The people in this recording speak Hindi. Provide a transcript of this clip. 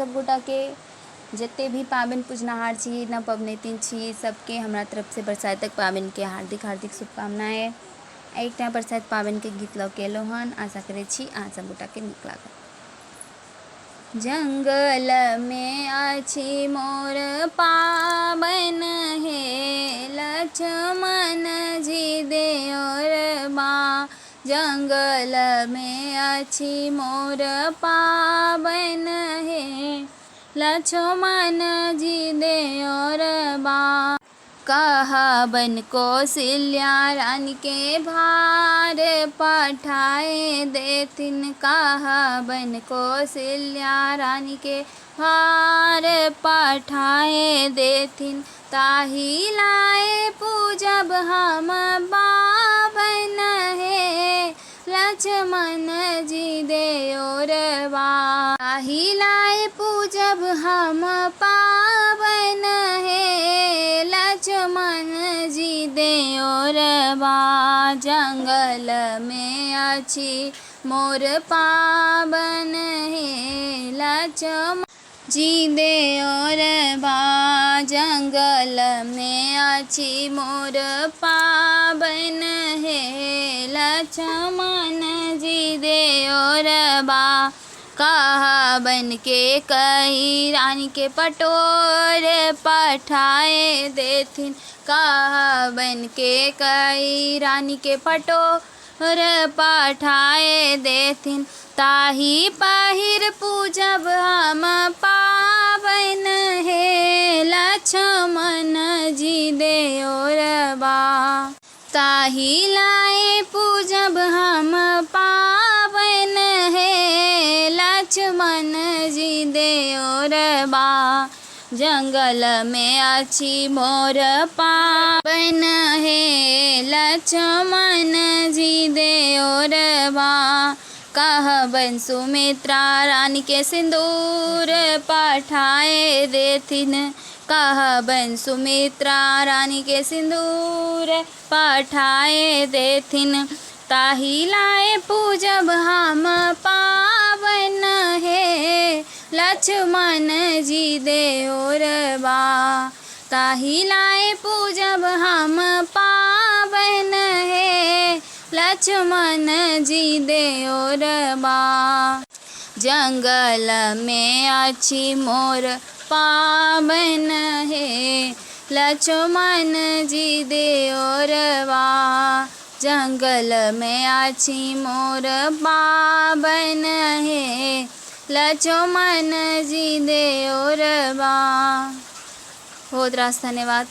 सब गोटा के जते भी पाबनि पूजनहार छी न पबनैतिन छी सबके हमरा तरफ से बरसाइतक पाबनि के हार्दिक हार्दिक शुभकामनाएं। एकटा बरसाइत पाबनि के गीत लऽ के एलहुँ हन, आशा करै छी अहाँ सब गोटा के नीक लागत। जंगल में अछि मोर पाबनि हे लक्ष्मण जी देओर बा। जंगल में अछि मोर पाबनि हे लक्ष्मण जी देओर बा। कहबन कौशल्या रानी के भार पठाए देथिन। कहबन कौशल्या रानी के भार पठाए देथिन। ताहि लाए पूजब हम पाबनि हे लक्ष्मण जी देओर बा। ताहि लाए पूजब हम पाबनि हे लक्ष्मण जी देओर बा। जंगल में अछि मोर पाबनि हे लक्ष्मण जी देओर बा। जंगल में अछि मोर पाबनि हे लक्ष्मण जी देओर बा। कहबन के कही रानी के पटोर पठाए देथिन। कहबन के कही रानी के पटोर पठाए देथिन। ताहि पहिर पूजब हम पाबनि हे लक्ष्मण जी देओर बा। ताहि लाए पूजब हम पाबनि हे लक्ष्मण जी देओर बा। जंगल में अछि मोर पाबनि हे लक्ष्मण जी देओर बा। कहबन सुमित्रा रानी के सिंदूर पठाए देथिन। कहबन सुमित्रा रानी के सिंदूर पठाए देथिन। ताहि लाए पूजब हम पाबनि हे लक्ष्मण जी देओर बा। ताहि लाए पूजब हम पाबनि हे लक्ष्मण जी देओर बा। जंगल में अछि मोर पाबनि हे लक्ष्मण जी देओर बा। जंगल में अछि मोर पाबनि हे लक्ष्मण जी देओर बा। बहुत रास धन्यवाद।